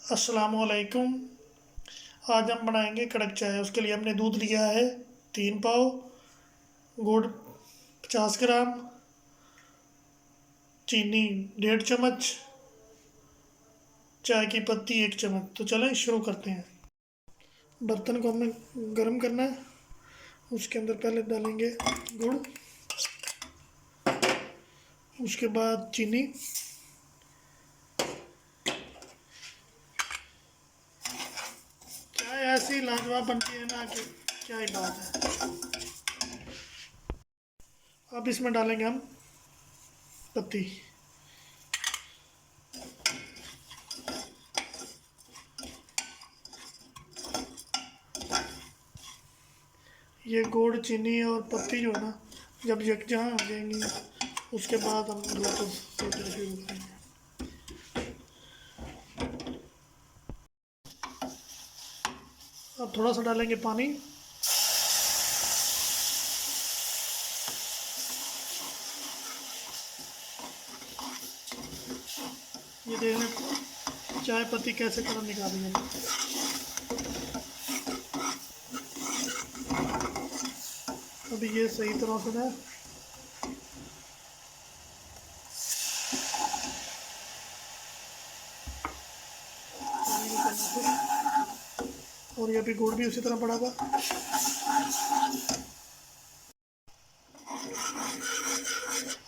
अस्सलामुअलैकुम। आज हम बनाएंगे कड़क चाय। उसके लिए हमने दूध लिया है 3 पाव, गुड़ 50 ग्राम, चीनी 1.5 चम्मच, चाय की पत्ती 1 चम्मच। तो चलें शुरू करते हैं। बर्तन को हमें गर्म करना है। उसके अंदर पहले डालेंगे गुड़, उसके बाद चीनी, चाय ऐसी लाजवाब बनती है ना कि क्या ही बात है। अब इसमें डालेंगे हम पत्ती। ये गुड़, चीनी और पत्ती जो है ना, जब यकजान हो जाएंगी उसके बाद हम दूध को सोचना शुरू करेंगे। अब थोड़ा सा डालेंगे पानी। ये देखना चाय पत्ती कैसे कलर निकाली है। अभी ये सही तरह से ना पानी को करना फिर। और ये अभी गुड़ भी उसी तरह पड़ा हुआ।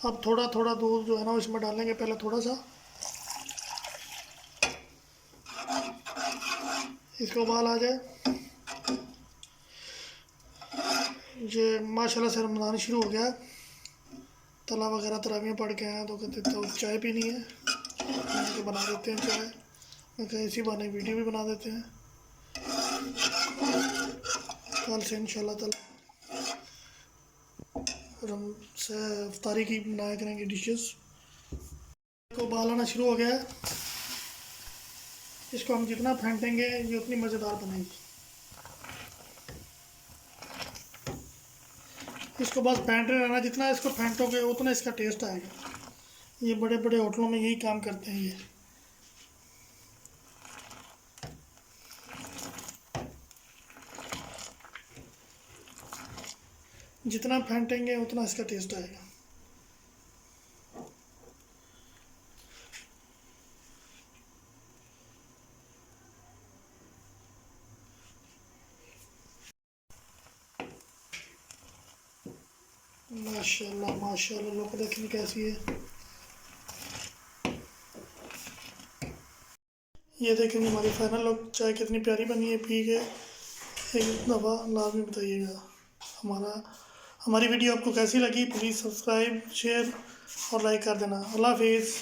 अब थोड़ा थोड़ा दूध जो है ना इसमें डालेंगे। पहले थोड़ा सा, इसको उबाल आ जाए। ये माशाल्लाह से रमज़ान शुरू हो गया। तला वगैरह तरावियाँ पढ़ के आए हैं तो कहते तो चाय पीनी है तो बना देते हैं चाय। मैं कहा इसी बहाने वीडियो भी बना देते हैं। कल से इंशाल्लाह ताला रम से इफ्तारी की बनाया करेंगे डिशेस। को उबाल आना शुरू हो गया है। इसको हम जितना फेंटेंगे ये उतनी मज़ेदार बनेगी। इसको बस फेंटते रहना, जितना इसको फेंटोगे उतना इसका टेस्ट आएगा। ये बड़े बड़े होटलों में यही काम करते हैं। ये जितना फेंटेंगे उतना इसका टेस्ट आएगा। माशाल्लाह माशाल्लाह, लोग देखने कैसी है। ये देखेंगे हमारी फाइनल लुक चाय कितनी प्यारी बनी है। पी के एक दफ़ा लाजमी बताइएगा। हमारा हमारी वीडियो आपको कैसी लगी। प्लीज़ सब्सक्राइब, शेयर और लाइक कर देना। अल्लाह हाफिज़।